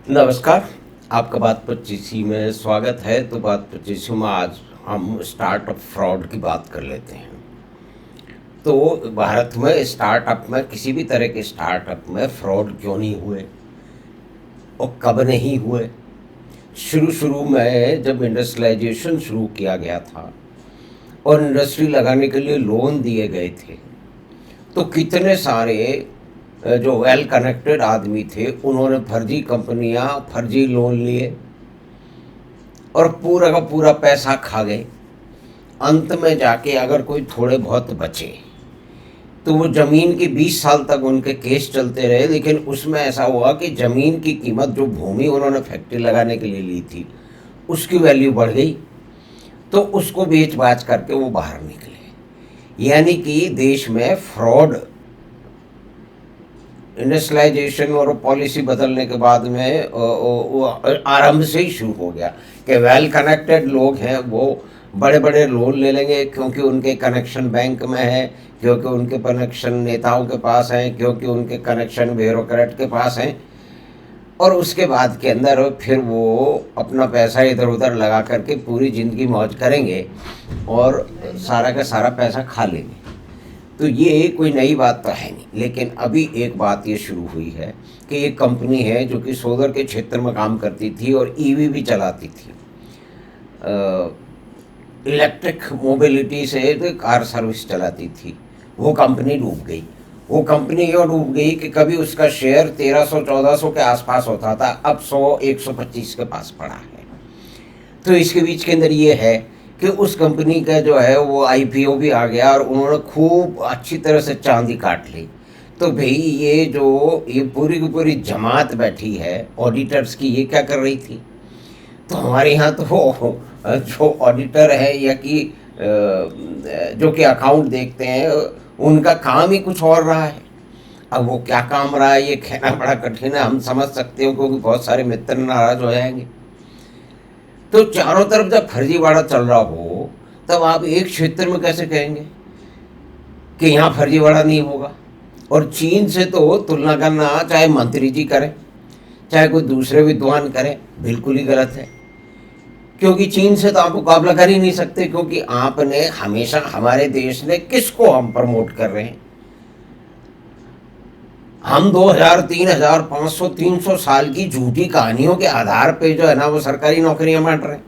नमस्कार। आपका बात 25 में स्वागत है। तो बात 25 में आज हम स्टार्टअप फ्रॉड की बात कर लेते हैं। तो भारत में स्टार्टअप में किसी भी तरह के स्टार्टअप में फ्रॉड क्यों नहीं हुए और कब नहीं हुए। शुरू शुरू में जब इंडस्ट्रियलाइजेशन शुरू किया गया था और इंडस्ट्री लगाने के लिए लोन दिए गए थे, तो कितने सारे जो वेल कनेक्टेड आदमी थे उन्होंने फर्जी कंपनियां, फर्जी लोन लिए और पूरा का पूरा पैसा खा गए। अंत में जाके अगर कोई थोड़े बहुत बचे तो वो ज़मीन की 20 साल तक उनके केस चलते रहे, लेकिन उसमें ऐसा हुआ कि ज़मीन की कीमत, जो भूमि उन्होंने फैक्ट्री लगाने के लिए ली थी, उसकी वैल्यू बढ़ गई, तो उसको बेच बाच करके वो बाहर निकले। यानी कि देश में फ्रॉड इंडस्ट्रियलाइजेशन और पॉलिसी बदलने के बाद में वो आरंभ से ही शुरू हो गया कि वेल कनेक्टेड लोग हैं वो बड़े बड़े लोन ले लेंगे, क्योंकि उनके कनेक्शन बैंक में है, क्योंकि उनके कनेक्शन नेताओं के पास हैं, क्योंकि उनके कनेक्शन ब्यूरोक्रेट के पास हैं। और उसके बाद के अंदर फिर वो अपना पैसा इधर उधर लगा करके पूरी ज़िंदगी मौज करेंगे और सारा का सारा पैसा खा लेंगे। तो ये कोई नई बात तो है नहीं, लेकिन अभी एक बात ये शुरू हुई है कि एक कंपनी है जो कि सोलर के क्षेत्र में काम करती थी और ईवी भी चलाती थी, इलेक्ट्रिक मोबिलिटी से तो कार सर्विस चलाती थी। वो कंपनी डूब गई। वो कंपनी क्यों डूब गई कि कभी उसका शेयर 1300-1400 के आसपास होता था, अब 100-125 के पास पड़ा है। तो इसके बीच के अंदर ये है कि उस कंपनी का जो है वो आईपीओ भी आ गया और उन्होंने खूब अच्छी तरह से चांदी काट ली। तो भाई ये पूरी की पूरी जमात बैठी है ऑडिटर्स की, ये क्या कर रही थी। तो हमारे यहाँ तो जो ऑडिटर है या कि जो कि अकाउंट देखते हैं, उनका काम ही कुछ और रहा है। अब वो क्या काम रहा है ये कहना बड़ा कठिन है। हम समझ सकते हो क्योंकि बहुत सारे मित्र नाराज हो जाएंगे। तो चारों तरफ जब फर्जीवाड़ा चल रहा हो, तब आप एक क्षेत्र में कैसे कहेंगे कि यहाँ फर्जीवाड़ा नहीं होगा। और चीन से तो तुलना करना, चाहे मंत्री जी करें चाहे कोई दूसरे विद्वान करें, बिल्कुल ही गलत है। क्योंकि चीन से तो आप मुकाबला कर ही नहीं सकते, क्योंकि आपने हमेशा, हमारे देश ने किसको हम प्रमोट कर रहे हैं। हम 2000, 3000, 500, 300 साल की झूठी कहानियों के आधार पे जो है ना वो सरकारी नौकरियां बांट रहे हैं।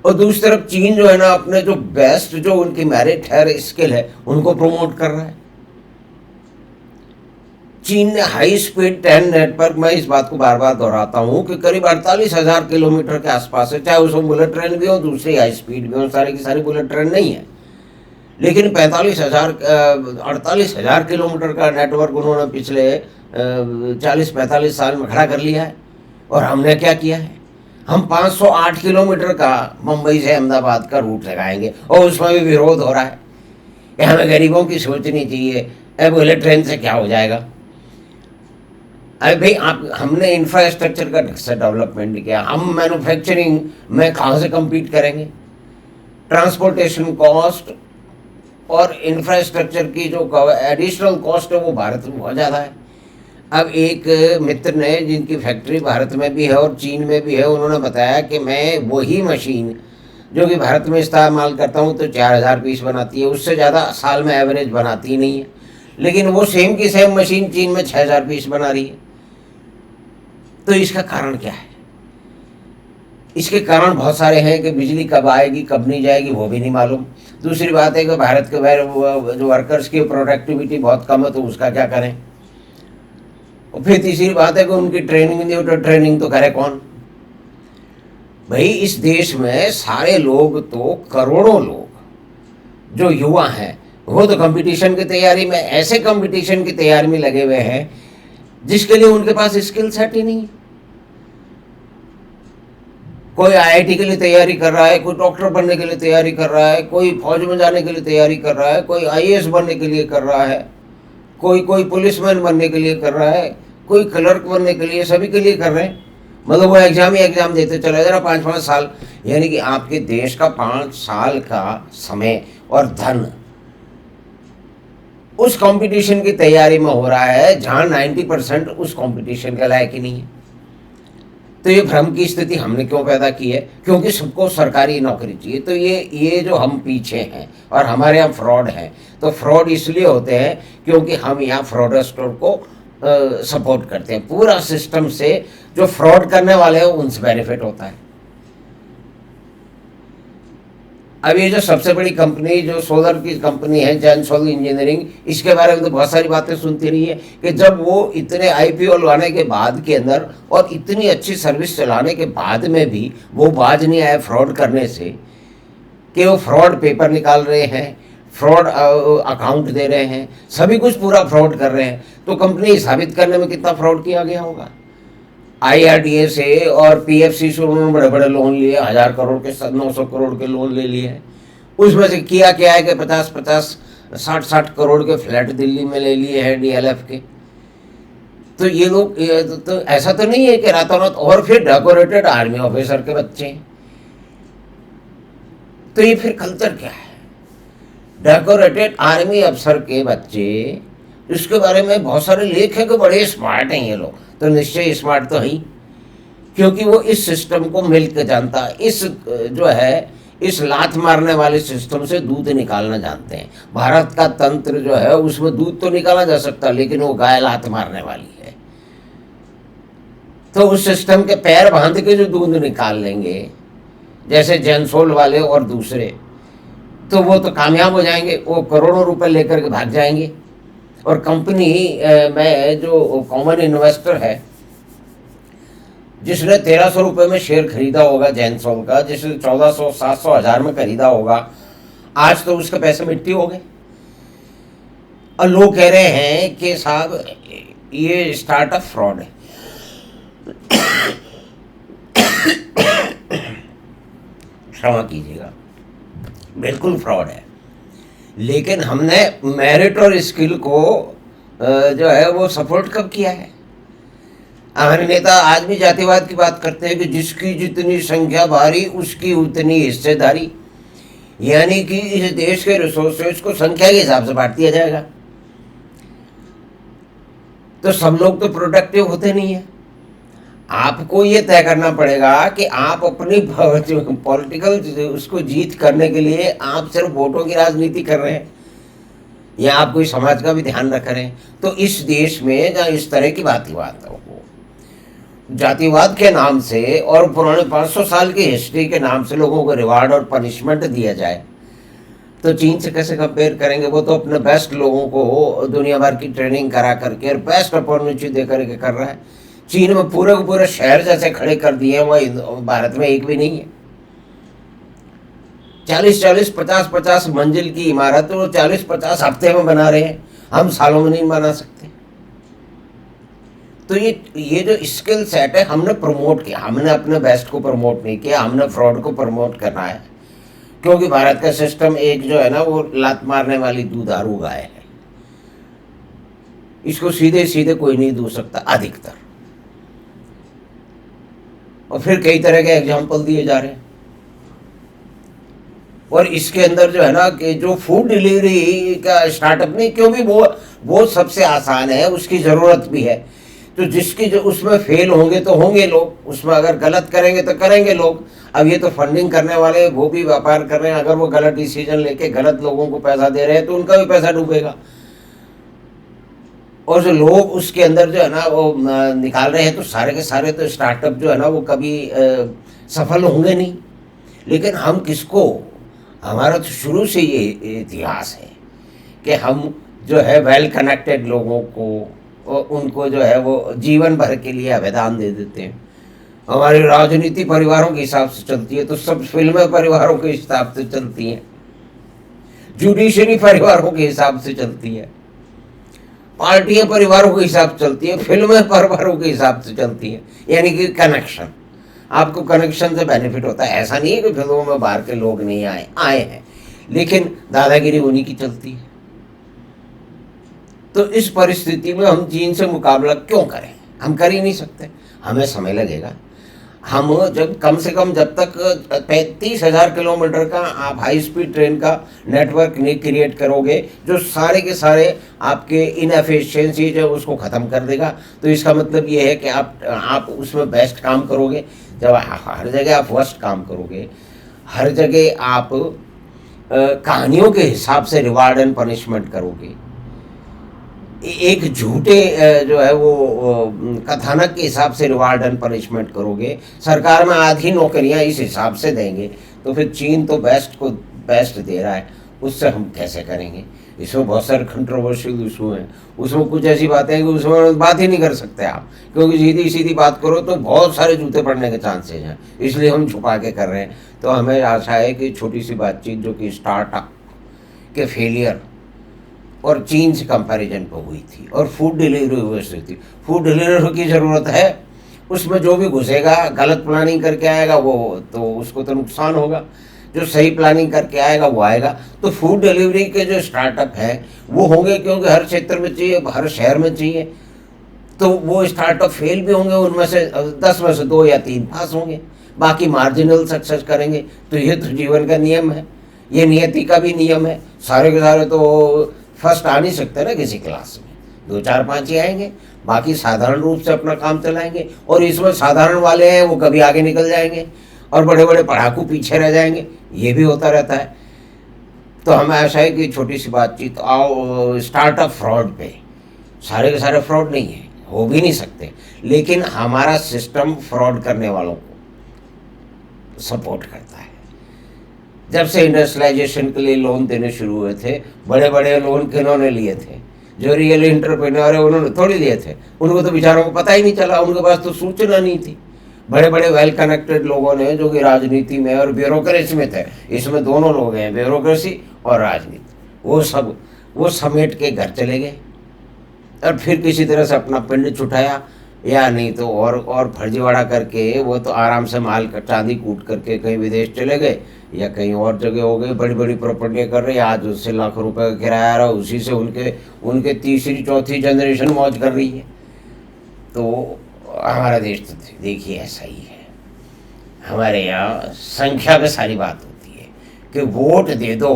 और दूसरी तरफ चीन जो है ना अपने जो बेस्ट, जो उनकी मेरिट है, स्किल है, उनको प्रमोट कर रहा है। चीन ने हाई स्पीड ट्रेन नेटवर्क, मैं इस बात को बार बार दोहराता हूँ कि करीब 48,000 किलोमीटर के आसपास है, चाहे उसमें बुलेट ट्रेन भी हो, दूसरी हाई स्पीड भी हो, सारी की सारी बुलेट ट्रेन नहीं है, लेकिन 48,000 किलोमीटर का नेटवर्क उन्होंने पिछले 40-45 साल में खड़ा कर लिया है। और हमने क्या किया है, हम 508 किलोमीटर का मुंबई से अहमदाबाद का रूट लगाएंगे और उसमें भी विरोध हो रहा है कि हमें गरीबों की सोचनी चाहिए, अब बुलेट ट्रेन से क्या हो जाएगा। अरे भाई, आप, हमने इंफ्रास्ट्रक्चर का ढंग से डेवलपमेंट नहीं किया, हम मैन्युफैक्चरिंग में कहाँ से कम्पीट करेंगे। ट्रांसपोर्टेशन कॉस्ट और इंफ्रास्ट्रक्चर की जो एडिशनल कॉस्ट है वो भारत में बहुत ज़्यादा है। अब एक मित्र ने, जिनकी फैक्ट्री भारत में भी है और चीन में भी है, उन्होंने बताया कि मैं वही मशीन जो कि भारत में इस्तेमाल करता हूँ तो 4000 पीस बनाती है, उससे ज़्यादा साल में एवरेज बनाती ही नहीं है, लेकिन वो सेम की सेम मशीन चीन में 6000 पीस बना रही है। तो इसका कारण क्या है। इसके कारण बहुत सारे हैं कि बिजली कब आएगी कब नहीं जाएगी वो भी नहीं मालूम। दूसरी बात है कि भारत के जो वर्कर्स की प्रोडक्टिविटी बहुत कम है, तो उसका क्या करें। और फिर तीसरी बात है कि उनकी ट्रेनिंग नहीं हो, तो ट्रेनिंग तो करे कौन। भाई, इस देश में सारे लोग तो, करोड़ों लोग जो युवा हैं, वो तो कंपटीशन की तैयारी में, ऐसे कंपटीशन की तैयारी में लगे हुए हैं जिसके लिए उनके पास स्किल सेट ही नहीं है। कोई आईआईटी के लिए तैयारी कर रहा है, कोई डॉक्टर बनने के लिए तैयारी कर रहा है, कोई फौज में जाने के लिए तैयारी कर रहा है, कोई आईएएस बनने के लिए कर रहा है, कोई पुलिसमैन बनने के लिए कर रहा है, कोई क्लर्क बनने के लिए, सभी के लिए कर रहे हैं। मतलब वो एग्ज़ाम ही एग्ज़ाम देते चले जरा 5-5 साल, यानी कि आपके देश का 5 साल का समय और धन उस कंपटीशन की तैयारी में हो रहा है जहां 90% उस कंपटीशन के लायक ही नहीं है। तो ये भ्रम की स्थिति हमने क्यों पैदा की है? क्योंकि सबको सरकारी नौकरी चाहिए। तो ये जो हम पीछे हैं और हमारे यहाँ फ्रॉड है, तो फ्रॉड इसलिए होते हैं क्योंकि हम यहाँ फ्रॉडस्टर को सपोर्ट करते हैं। पूरा सिस्टम से जो फ्रॉड करने वाले हैं उनसे बेनिफिट होता है। अब ये जो सबसे बड़ी कंपनी जो सोलर की कंपनी है जेनसोल इंजीनियरिंग, इसके बारे में तो बहुत सारी बातें सुनती रही है कि जब वो इतने आईपीओ लगाने के बाद के अंदर और इतनी अच्छी सर्विस चलाने के बाद में भी वो बाज नहीं आया फ्रॉड करने से, कि वो फ्रॉड पेपर निकाल रहे हैं, फ्रॉड अकाउंट दे रहे हैं, सभी कुछ पूरा फ्रॉड कर रहे हैं। तो कंपनी साबित करने में कितना फ्रॉड किया गया होगा। IRDA से और PFC से उन्होंने बड़े बड़े लोन लिए, 1000 करोड़ के 900 करोड़ के लोन ले लिए हैं। उसमें से किया क्या है कि 50-50 60-60 करोड़ के फ्लैट दिल्ली में ले लिए हैं DLF के। तो ये लोग तो ऐसा तो नहीं है कि रातों रात, और फिर डेकोरेटेड आर्मी ऑफिसर के बच्चे हैं। तो ये फिर कल्चर क्या है? डेकोरेटेड आर्मी अफसर के बच्चे, इसके बारे में बहुत सारे लेख हैं कि बड़े स्मार्ट हैं ये लोग। तो निश्चय स्मार्ट तो है ही, क्योंकि वो इस सिस्टम को मिल के जानता है। इस जो है इस लात मारने वाले सिस्टम से दूध निकालना जानते हैं। भारत का तंत्र जो है उसमें दूध तो निकाला जा सकता, लेकिन वो गाय लात मारने वाली है। तो उस सिस्टम के पैर बांध के जो दूध निकाल लेंगे, जैसे जेनसोल वाले और दूसरे, तो वो तो कामयाब हो जाएंगे। वो करोड़ों रुपए लेकर के भाग जाएंगे। और कंपनी में जो कॉमन इन्वेस्टर है, जिसने 1300 रुपये में शेयर खरीदा होगा जेनसोल का, जिसने 1400, 700, 1000 में खरीदा होगा, आज तो उसके पैसे मिट्टी हो गए। और लोग कह रहे हैं कि साहब ये स्टार्टअप फ्रॉड है। क्षमा कीजिएगा, बिल्कुल फ्रॉड है। लेकिन हमने मेरिट और स्किल को जो है वो सपोर्ट कब किया है? हमारे नेता आज भी जातिवाद की बात करते हैं कि जिसकी जितनी संख्या भारी उसकी उतनी हिस्सेदारी, यानी कि इस देश के रिसोर्सेज को संख्या के हिसाब से बांट दिया जाएगा। तो सब लोग तो प्रोडक्टिव होते नहीं है। आपको ये तय करना पड़ेगा कि आप अपनी पॉलिटिकल उसको जीत करने के लिए आप सिर्फ वोटों की राजनीति कर रहे हैं या आप कोई समाज का भी ध्यान रख रहे हैं। तो इस देश में जहाँ इस तरह की बात हो, जातिवाद के नाम से और पुराने 500 साल की हिस्ट्री के नाम से लोगों को रिवार्ड और पनिशमेंट दिया जाए, तो चीन से कैसे कंपेयर करेंगे? वो तो अपने बेस्ट लोगों को दुनिया भर की ट्रेनिंग करा करके और बेस्ट अपॉर्चुनिटी दे करके कर रहा है। चीन में पूरे को पूरे शहर जैसे खड़े कर दिए हैं, वह भारत में एक भी नहीं है। 40-40, 50-50 मंजिल की इमारत वो 40-50 हफ्ते में बना रहे हैं, हम सालों में नहीं बना सकते। तो ये जो स्किल सेट है हमने प्रमोट किया, हमने अपने बेस्ट को प्रमोट नहीं किया, हमने फ्रॉड को प्रमोट करना है। क्योंकि भारत का सिस्टम एक जो है ना वो लात मारने वाली दुधारू गाय है, इसको सीधे सीधे कोई नहीं दूध सकता अधिकतर। और फिर कई तरह के एग्जाम्पल दिए जा रहे हैं। और इसके अंदर जो है ना कि जो फूड डिलीवरी का स्टार्टअप नहीं, क्योंकि वो सबसे आसान है, उसकी ज़रूरत भी है। तो जिसकी जो उसमें फेल होंगे तो होंगे लोग, उसमें अगर गलत करेंगे तो करेंगे लोग। अब ये तो फंडिंग करने वाले वो भी व्यापार कर रहे हैं, अगर वो गलत डिसीजन लेके गलत लोगों को पैसा दे रहे हैं तो उनका भी पैसा डूबेगा। और जो लोग उसके अंदर जो है ना वो निकाल रहे हैं, तो सारे के सारे तो स्टार्टअप जो है ना वो कभी सफल होंगे नहीं। लेकिन हम किसको, हमारा तो शुरू से ये इतिहास है कि हम जो है वेल कनेक्टेड लोगों को उनको जो है वो जीवन भर के लिए आवेदन दे देते हैं। हमारी राजनीति परिवारों के हिसाब से चलती है, तो सब फिल्में परिवारों के हिसाब से चलती हैं, जुडिशरी परिवारों के हिसाब से चलती है, पार्टियां परिवारों के हिसाब से चलती है, फिल्में परिवारों के हिसाब से चलती है। यानी कि कनेक्शन, आपको कनेक्शन से बेनिफिट होता है। ऐसा नहीं है कि फिल्मों में बाहर के लोग नहीं आए हैं, लेकिन दादागिरी उन्हीं की चलती है। तो इस परिस्थिति में हम चीन से मुकाबला क्यों करें? हम कर ही नहीं सकते, हमें समय लगेगा। हम जब कम से कम जब तक 35,000 किलोमीटर का आप हाई स्पीड ट्रेन का नेटवर्क नहीं क्रिएट करोगे जो सारे के सारे आपके इनएफिशिएंसी जो उसको ख़त्म कर देगा, तो इसका मतलब ये है कि आप उसमें बेस्ट काम करोगे। जब हर जगह आप वर्स्ट काम करोगे, हर जगह आप कहानियों के हिसाब से रिवार्ड एंड पनिशमेंट करोगे, एक झूठे जो है वो कथानक के हिसाब से रिवार्ड एंड पनिशमेंट करोगे, सरकार में आधी नौकरियां इस हिसाब से देंगे, तो फिर चीन तो बेस्ट को बेस्ट दे रहा है, उससे हम कैसे करेंगे। इसमें बहुत सारे कंट्रोवर्शियल इशू हैं, उसमें कुछ ऐसी बातें हैं कि उसमें बात ही नहीं कर सकते आप, क्योंकि सीधी सीधी बात करो तो बहुत सारे जूते पड़ने के चांसेज हैं, इसलिए हम छुपा के कर रहे हैं। तो हमें आशा है कि छोटी सी बातचीत जो कि स्टार्टअप के फेलियर और चीन से कंपैरिजन पर हुई थी और फूड डिलीवरी व्यवस्थित थी। फूड डिलीवरी की ज़रूरत है, उसमें जो भी घुसेगा गलत प्लानिंग करके आएगा वो तो उसको तो नुकसान होगा, जो सही प्लानिंग करके आएगा वो आएगा। तो फूड डिलीवरी के जो स्टार्टअप हैं वो होंगे, क्योंकि हर क्षेत्र में चाहिए, हर शहर में चाहिए, तो वो स्टार्टअप फेल भी होंगे, उनमें से 10 में से 2 या 3 पास होंगे, बाकी मार्जिनल सक्सेस करेंगे। तो ये तो जीवन का नियम है, ये नियति का भी नियम है। सारे के सारे तो फर्स्ट आ नहीं सकते ना किसी क्लास में, 2 4 5 ही आएंगे, बाकी साधारण रूप से अपना काम चलाएंगे। और इसमें साधारण वाले हैं वो कभी आगे निकल जाएंगे और बड़े बड़े पढ़ाकू पीछे रह जाएंगे, ये भी होता रहता है। तो हमें आशा है कि छोटी सी बातचीत आओ स्टार्टअप फ्रॉड पे, सारे के सारे फ्रॉड नहीं है, हो भी नहीं सकते, लेकिन हमारा सिस्टम फ्रॉड करने वालों को सपोर्ट करता है। जब से इंडस्ट्रियलाइजेशन के लिए लोन देने शुरू हुए थे, बड़े बड़े लोन किन्होंने लिए थे, जो रियल एंटरप्रेन्योर है उन्होंने थोड़ी लिए थे, उनको तो बेचारों को पता ही नहीं चला, उनके पास तो सूचना नहीं थी। बड़े बड़े वेल कनेक्टेड लोगों ने जो कि राजनीति में और ब्यूरोक्रेसी में थे, इसमें दोनों लोग हैं, ब्यूरोक्रेसी और राजनीति, वो समेट के घर चले गए और फिर किसी तरह से अपना पिंड छुटाया, या नहीं तो और फर्जीवाड़ा करके वो तो आराम से माल चांदी कूट करके कहीं विदेश चले गए या कहीं और जगह हो गई, बड़ी बड़ी प्रॉपर्टियाँ कर रहे हैं, आज उससे लाख रुपए का किराया आ रहा है, उसी से उनके तीसरी चौथी जनरेशन मौज कर रही है। तो हमारा देश तो देखिए ऐसा ही है, हमारे यहाँ संख्या पे सारी बात होती है कि वोट दे दो,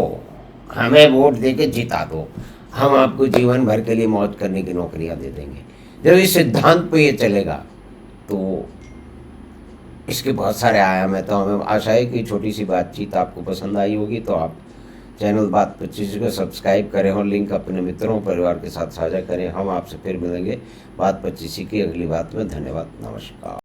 हमें वोट दे के जिता दो, हम आपको जीवन भर के लिए मौज करने की नौकरियां दे देंगे। जब इस सिद्धांत पे ये चलेगा तो इसके बहुत सारे आयाम हैं। तो हमें आशा है कि छोटी सी बातचीत आपको पसंद आई होगी, तो आप चैनल बात 25 को सब्सक्राइब करें और लिंक अपने मित्रों परिवार के साथ साझा करें। हम आपसे फिर मिलेंगे बात 25 की अगली बात में। धन्यवाद, नमस्कार।